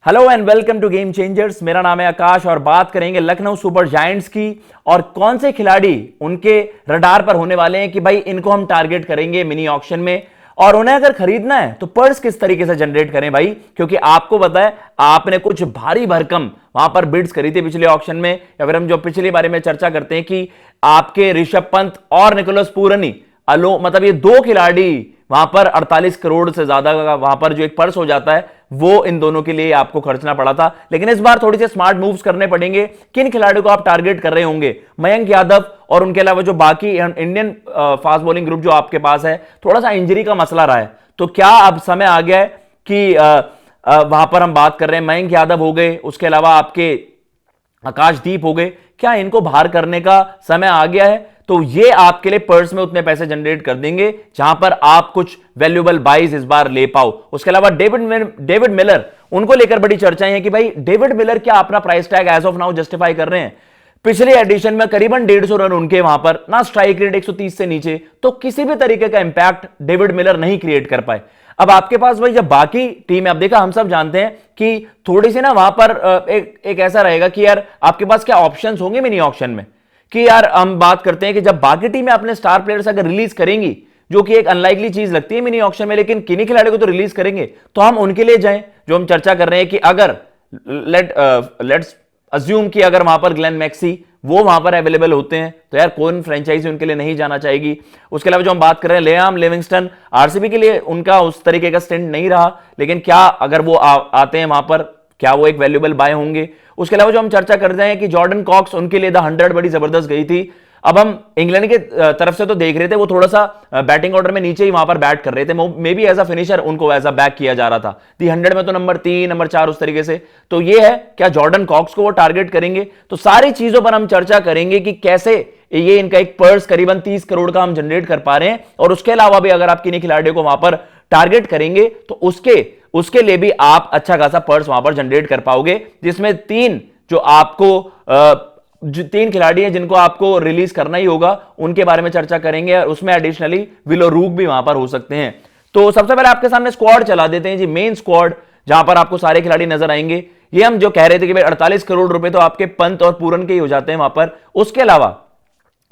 Hello and welcome to game changers. मेरा नाम है आकाश और बात करेंगे लखनऊ सुपर जायंट्स की और कौन से खिलाड़ी उनके रडार पर होने वाले हैं कि भाई इनको हम टारगेट करेंगे मिनी ऑक्शन में, और उन्हें अगर खरीदना है तो पर्स किस तरीके से जनरेट करें भाई, क्योंकि आपको पता है आपने कुछ भारी भरकम वहां पर बिड्स करी थी पिछले ऑक्शन में। या फिर हम जो पिछले बारे में चर्चा करते हैं कि आपके ऋषभ पंत और निकोलस पूरनी मतलब ये दो खिलाड़ी वहां पर 48 करोड़ से ज्यादा का वहां पर जो एक पर्स हो जाता है वो इन दोनों के लिए आपको खर्चना पड़ा था। लेकिन इस बार थोड़ी सी स्मार्ट मूव्स करने पड़ेंगे। किन खिलाड़ियों को आप टारगेट कर रहे होंगे? मयंक यादव और उनके अलावा जो बाकी इंडियन फास्ट बॉलिंग ग्रुप जो आपके पास है, थोड़ा सा इंजरी का मसला रहा है, तो क्या अब समय आ गया है कि वहां पर हम बात कर रहे हैं मयंक यादव हो गए, उसके अलावा आपके आकाशदीप हो गए, क्या इनको बाहर करने का समय आ गया है? तो ये आपके लिए पर्स में उतने पैसे जनरेट कर देंगे जहां पर आप कुछ वैल्यूएबल बाइज इस बार ले पाओ। उसके अलावा डेविड मिलर, उनको लेकर बड़ी चर्चाएं हैं कि भाई डेविड मिलर क्या अपना price tag as of now justify कर रहे हैं? पिछले एडिशन में करीबन 150 रन उनके वहां पर ना, स्ट्राइक रेट 130 से नीचे, तो किसी भी तरीके का इंपैक्ट डेविड मिलर नहीं क्रिएट कर पाए। अब आपके पास भाई जब बाकी टीम है, अब देखा हम सब जानते हैं कि थोड़ी सी ना वहां पर एक ऐसा रहेगा कि यार आपके पास क्या ऑप्शंस होंगे मिनी ऑक्शन में, कि यार हम बात करते हैं कि जब बाकी टीमें अपने स्टार प्लेयर्स अगर रिलीज करेंगी, जो कि एक अनलाइकली चीज लगती है मिनी ऑक्शन में, लेकिन किन्हीं खिलाड़ियों को तो रिलीज करेंगे, तो हम उनके लिए जाएं। जो हम चर्चा कर रहे हैं कि अगर लेट्स अज्यूम कि अगर वहां पर ग्लेन मैक्सी वो वहां पर अवेलेबल होते हैं, तो यार कौन फ्रेंचाइजी उनके लिए नहीं जाना चाहेगी? उसके अलावा जो हम बात कर रहे हैं लियाम लिविंगस्टन, आरसीबी के लिए उनका उस तरीके का स्टेंट नहीं रहा, लेकिन क्या अगर वो आते हैं वहां पर, क्या वो एक वैल्यूएबल बाय होंगे? उसके अलावा जो हम चर्चा कर रहे हैं कि जॉर्डन कॉक्स, उनके लिए द 100 बड़ी जबरदस्त गई थी। अब हम इंग्लैंड के तरफ से तो देख रहे थे वो थोड़ा सा बैटिंग ऑर्डर में नीचे ही वहां पर बैट कर रहे थे, maybe as a finisher उनको एज अ बैक किया जा रहा था। दी 100 में तो नंबर 3 नंबर 4 उस तरीके से। तो ये है, क्या जॉर्डन कॉक्स को वो टारगेट करेंगे? तो सारी चीजों पर हम चर्चा करेंगे कि कैसे ये इनका एक पर्स करीबन 30 करोड़ का हम जनरेट कर पा रहे हैं, और उसके अलावा भी अगर आप किन्हीं खिलाड़ियों को वहां पर टारगेट करेंगे तो उसके लिए भी आप अच्छा खासा पर्स वहां पर जनरेट कर पाओगे, जिसमें तीन खिलाड़ी हैं जिनको आपको रिलीज करना ही होगा, उनके बारे में चर्चा करेंगे। और उसमें एडिशनली विलो रूक भी वहां पर हो सकते हैं। तो सबसे पहले आपके सामने स्क्वाड चला देते हैं जी, मेन स्क्वाड, जहां पर आपको सारे खिलाड़ी नजर आएंगे। ये हम जो कह रहे थे कि भाई 48 करोड़ रुपए तो आपके पंत और पूरन के ही हो जाते हैं वहां पर। उसके अलावा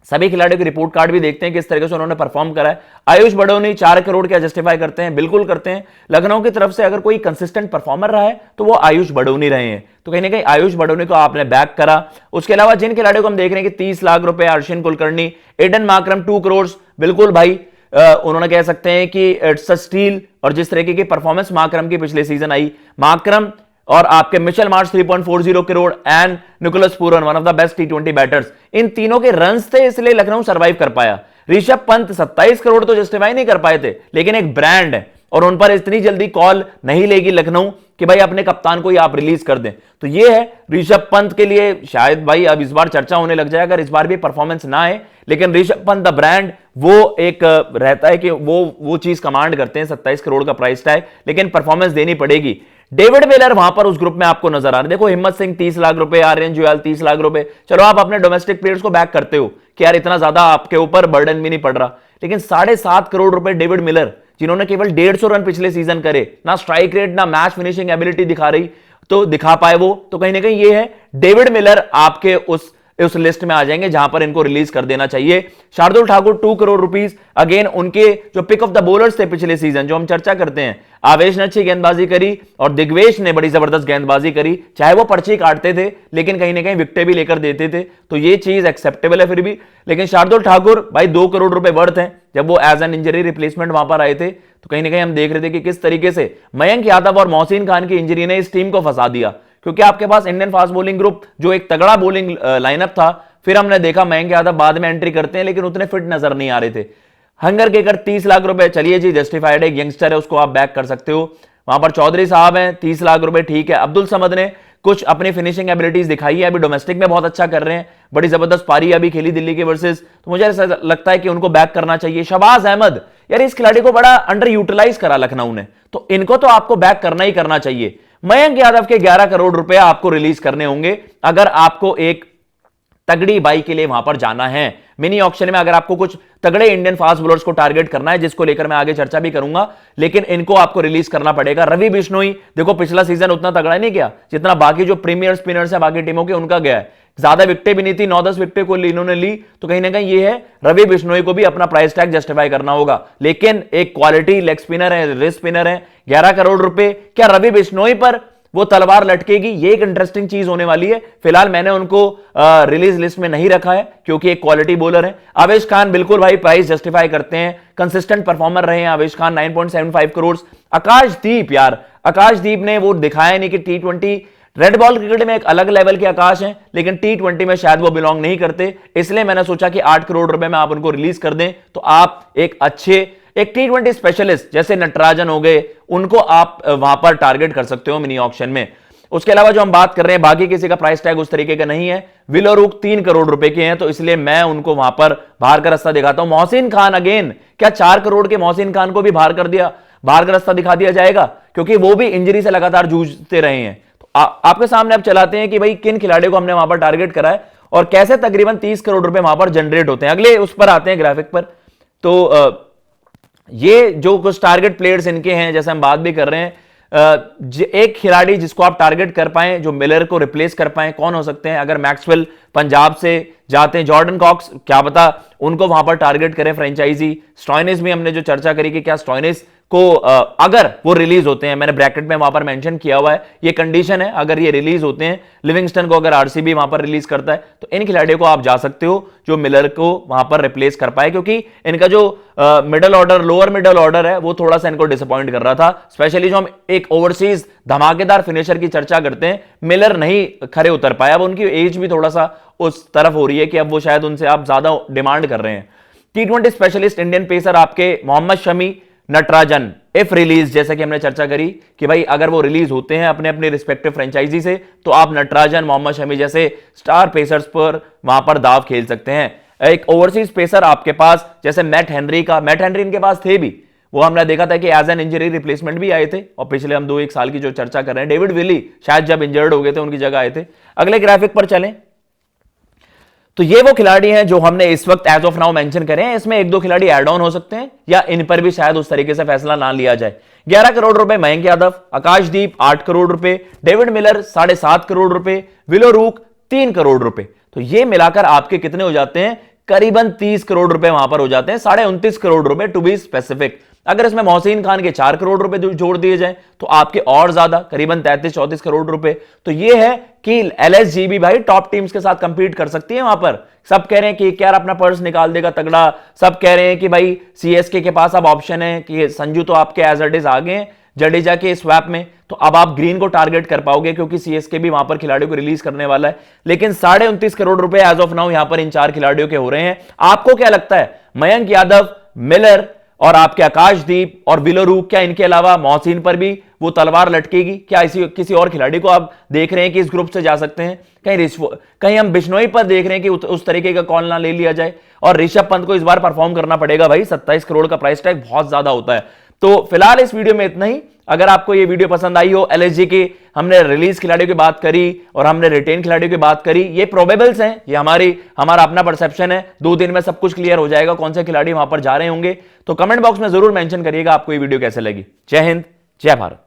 सभी खिलाड़ियों के रिपोर्ट कार्ड भी देखते हैं किस तरीके से उन्होंने परफॉर्म करा है। आयुष बड़ौनी 4 करोड़ क्या जस्टिफाई करते हैं? बिल्कुल करते हैं। लखनऊ की तरफ से अगर कोई कंसिस्टेंट परफॉर्मर रहा है तो वो आयुष बड़ौनी रहे हैं, तो कहीं ना कहीं आयुष बड़ौनी को आपने बैक करा। उसके अलावा जिन खिलाड़ियों को हम देख रहे हैं कि 30 लाख रुपए, अर्शिन कुलकर्णी, एडन माकरम 2 करोड़, बिल्कुल भाई उन्होंने कह सकते हैं कि इट्स अ स्टील। और जिस तरीके की परफॉर्मेंस माकरम की पिछले सीजन आई, माकरम और आपके Mitchell Marsh 3.40 crore and Nicholas Pooran one of the best टी20 बैटर्स, इन तीनों के रन्स थे, इसलिए लखनऊ सरवाइव कर पाया। ऋषभ पंत 27 करोड़ तो जस्टिफाई नहीं कर पाए थे, लेकिन एक ब्रांड है और उन पर इतनी जल्दी कॉल नहीं लेगी लखनऊ कि भाई अपने कप्तान को ही आप रिलीज कर दें। तो ये है ऋषभ पंत के लिए शायद भाई अब इस बार चर्चा होने लग जाए अगर इस बार भी परफॉर्मेंस ना आए, लेकिन ऋषभ पंत द ब्रांड वो एक रहता है कि वो चीज कमांड करते हैं। 27 करोड़ का प्राइस टैग, लेकिन परफॉर्मेंस देनी पड़ेगी। डेविड मिलर वहां पर उस ग्रुप में आपको नजर आ रहे हैं। देखो हिम्मत सिंह 30 लाख रुपए, आर्यन जुएल 30 लाख रुपए, चलो आप अपने डोमेस्टिक प्लेयर्स को बैक करते हो कि यार इतना ज्यादा आपके ऊपर बर्डन भी नहीं पड़ रहा, लेकिन 7.5 करोड़ रुपए डेविड मिलर, जिन्होंने केवल 150 रन पिछले सीजन करे, ना स्ट्राइक रेट ना मैच फिनिशिंग एबिलिटी दिखा पाए वो, तो कहीं ना कहीं ये है डेविड मिलर आपके उस लिस्ट में आ जाएंगे जहां पर इनको रिलीज कर देना चाहिए। शार्दुल ठाकुर 2 करोड़ रुपीस, अगेन उनके जो पिक ऑफ द बॉलर्स थे पिछले सीजन, जो हम चर्चा करते हैं, आवेश ने अच्छी गेंदबाजी करी और दिग्वेश ने बड़ी जबरदस्त गेंदबाजी करी, चाहे वो पर्ची काटते थे लेकिन कहीं ना कहीं विकेटें भी लेकर देते थे, तो ये चीज एक्सेप्टेबल है फिर भी। लेकिन शार्दुल ठाकुर भाई 2 करोड़ रुपए वर्थ हैं, जब वो एज एन इंजरी रिप्लेसमेंट वहां पर आए थे, तो कहीं ना कहीं हम देख रहे थे कि किस तरीके से मयंक यादव और मोहसिन खान की इंजरी ने इस टीम को फंसा दिया, क्योंकि आपके पास इंडियन फास्ट बॉलिंग ग्रुप जो एक तगड़ा बॉलिंग लाइनअप था, फिर हमने देखा मयंक यादव बाद में एंट्री करते हैं लेकिन उतने फिट नजर नहीं आ रहे थे। हंगर केकर 30 लाख रुपए, चलिए जी जस्टिफाइड है, यंगस्टर है, उसको आप बैक कर सकते हो। वहां पर चौधरी साहब हैं 30 लाख रुपए, ठीक है। अब्दुल समद ने कुछ अपनी फिनिशिंग एबिलिटीज दिखाई है, अभी डोमेस्टिक में बहुत अच्छा कर रहे हैं, बड़ी जबरदस्त पारी अभी खेली दिल्ली के वर्सेस, तो मुझे ऐसा लगता है कि उनको बैक करना चाहिए। शहबाज अहमद, यार इस खिलाड़ी को बड़ा अंडर यूटिलाइज करा लखनऊ ने, तो इनको तो आपको बैक करना ही करना चाहिए। मयंक यादव के 11 करोड़ रुपए आपको रिलीज करने होंगे अगर आपको एक तगड़ी बाई के लिए वहां पर जाना है। मिनी ऑक्शन में अगर आपको कुछ तगड़े इंडियन फास्ट बॉलर्स को टारगेट करना है, जिसको लेकर मैं आगे चर्चा भी करूंगा, लेकिन इनको आपको रिलीज करना पड़ेगा। रवि बिश्नोई देखो पिछला सीजन उतना तगड़ा नहीं किया जितना बाकी जो प्रीमियर स्पिनर्स है बाकी टीमों के उनका गया है। ज्यादा विकेटें भी नहीं थी, 9-10 विकेटें को इन्होंने ली, तो कहीं ना कहीं ये है रवि बिश्नोई को भी अपना प्राइस टैग जस्टिफाई करना होगा। लेकिन एक क्वालिटी लेग स्पिनर है, रिस्ट स्पिनर है, 11 करोड़ रुपए, क्या रवि बिश्नोई पर वो तलवार लटकेगी? ये एक इंटरेस्टिंग चीज होने वाली है। फिलहाल मैंने उनको रिलीज लिस्ट में नहीं रखा है क्योंकि एक क्वालिटी बॉलर है। आवेश खान बिल्कुल भाई प्राइस जस्टिफाई करते हैं, कंसिस्टेंट परफॉर्मर रहे हैं आवेश खान, 9.75 करोड़। आकाशदीप यार, आकाशदीप ने वो दिखाया नहीं कि T20 रेड बॉल क्रिकेट में एक अलग लेवल के आकाश हैं, लेकिन T20 में शायद वो बिलोंग नहीं करते, इसलिए मैंने सोचा कि 8 करोड़ रुपए में आप उनको रिलीज कर दें तो आप एक T20 स्पेशलिस्ट जैसे नटराजन हो गए, उनको आप वहां पर टारगेट कर सकते हो मिनी ऑक्शन में। उसके अलावा जो हम बात कर रहे हैं बाकी किसी का प्राइस टैग उस तरीके का नहीं है। विलोरुक 3 करोड़ रुपए के हैं, तो इसलिए मैं उनको वहां पर बाहर का रास्ता दिखाता हूं। मोहसिन खान अगेन, क्या 4 करोड़ के मोहसिन खान को भी बाहर कर दिया, बाहर का रास्ता दिखा दिया जाएगा? क्योंकि वो भी इंजरी से लगातार जूझते रहे हैं। तो आपके सामने अब चलाते हैं कि भाई किन खिलाड़ियों को हमने वहां पर टारगेट करा है और कैसे तकरीबन 30 करोड़ रुपए वहां पर जनरेट होते हैं। अगले उस पर आते हैं ग्राफिक पर। तो ये जो कुछ टारगेट प्लेयर्स इनके हैं, जैसे हम बात भी कर रहे हैं, एक खिलाड़ी जिसको आप टारगेट कर पाए जो मिलर को रिप्लेस कर पाए, कौन हो सकते हैं? अगर मैक्सवेल पंजाब से जाते हैं, जॉर्डन कॉक्स, क्या पता उनको वहां पर टारगेट करें फ्रेंचाइजी। स्टॉइनिस भी हमने जो चर्चा करी कि क्या स्टॉइनिस को अगर वो रिलीज होते हैं, मैंने ब्रैकेट में वहां पर मेंशन किया हुआ है, ये कंडीशन है, अगर ये रिलीज होते हैं, लिविंगस्टन को अगर आरसीबी वहां पर रिलीज करता है, तो इन खिलाड़ियों को आप जा सकते हो जो मिलर को वहां पर रिप्लेस कर पाए, क्योंकि इनका जो middle order, lower middle order है, वो थोड़ा सा इनको डिसअपॉइंट कर रहा था। स्पेशली जो हम एक ओवरसीज धमाकेदार फिनिशर की चर्चा करते हैं, मिलर नहीं खरे उतर पाया। अब उनकी एज भी थोड़ा सा उस तरफ हो रही है कि अब वो शायद उनसे आप ज्यादा डिमांड कर रहे हैं। T20 स्पेशलिस्ट इंडियन पेसर आपके मोहम्मद शमी, नटराजन, इफ रिलीज, जैसे कि हमने चर्चा करी कि भाई अगर वो रिलीज होते हैं अपने अपने रिस्पेक्टिव फ्रेंचाइजी से, तो आप नटराजन, मोहम्मद शमी जैसे स्टार पेसर्स पर वहां पर दाव खेल सकते हैं। एक ओवरसीज पेसर आपके पास जैसे मैट हेनरी इनके पास थे भी, वो हमने देखा था कि एज एन इंजरी रिप्लेसमेंट भी आए थे, और पिछले हम 2-1 साल की जो चर्चा कर रहे हैं, डेविड विली शायद जब इंजर्ड हो गए थे उनकी जगह आए थे। अगले ग्राफिक पर चलें तो ये वो खिलाड़ी हैं जो हमने इस वक्त एज ऑफ नाउ मेंशन करे हैं। इसमें 1-2 खिलाड़ी ऐड ऑन हो सकते हैं या इन पर भी शायद उस तरीके से फैसला ना लिया जाए। 11 करोड़ रुपए मयंक यादव, आकाशदीप 8 करोड़ रुपए, डेविड मिलर 7.5 करोड़ रुपए, विलोरुक 3 करोड़ रुपए। तो ये मिलाकर आपके कितने हो जाते हैं? करीबन 30 करोड़ रुपए वहां पर हो जाते हैं, 29.5 करोड़ रुपए टू बी स्पेसिफिक। अगर इसमें मोहसिन खान के 4 करोड़ रुपए जोड़ दिए जाएं तो आपके और ज्यादा करीबन 33-34 करोड़ रुपए। तो ये है कि एलएसजी भी भाई टॉप टीम्स के साथ कंपीट कर सकती है वहां पर। सब कह रहे हैं कि क्या अपना पर्स निकाल देगा तगड़ा, सब कह रहे हैं कि भाई सीएसके के पास अब ऑप्शन है कि संजू तो आपके एज इट इज आ गए जडेजा के स्वैप में, तो अब आप ग्रीन को टारगेट कर पाओगे क्योंकि सीएसके भी वहां पर खिलाड़ियों को रिलीज करने वाला है। लेकिन 29.5 करोड़ रुपए एज ऑफ नाउ यहां पर इन 4 खिलाड़ियों के हो रहे हैं। आपको क्या लगता है? मयंक यादव, मिलर और आपके आकाशदीप और विलोरुक, क्या इनके अलावा मोहसिन पर भी वो तलवार लटकेगी? क्या किसी और खिलाड़ी को आप देख रहे हैं कि इस ग्रुप से जा सकते हैं? कहीं हम बिश्नोई पर देख रहे हैं कि उस तरीके का कॉल ना ले लिया जाए? और ऋषभ पंत को इस बार परफॉर्म करना पड़ेगा भाई, 27 करोड़ का प्राइस टैग बहुत ज्यादा होता है। तो फिलहाल इस वीडियो में इतना ही। अगर आपको ये वीडियो पसंद आई हो, एलएसजी की हमने रिलीज खिलाड़ियों की बात करी और हमने रिटेन खिलाड़ियों की बात करी, ये प्रोबेबल्स हैं, ये हमारा अपना परसेप्शन है। 2 दिन में सब कुछ क्लियर हो जाएगा कौन से खिलाड़ी वहां पर जा रहे होंगे। तो कमेंट बॉक्स में जरूर मेंशन करिएगा आपको ये वीडियो कैसे लगी। जय हिंद, जय भारत।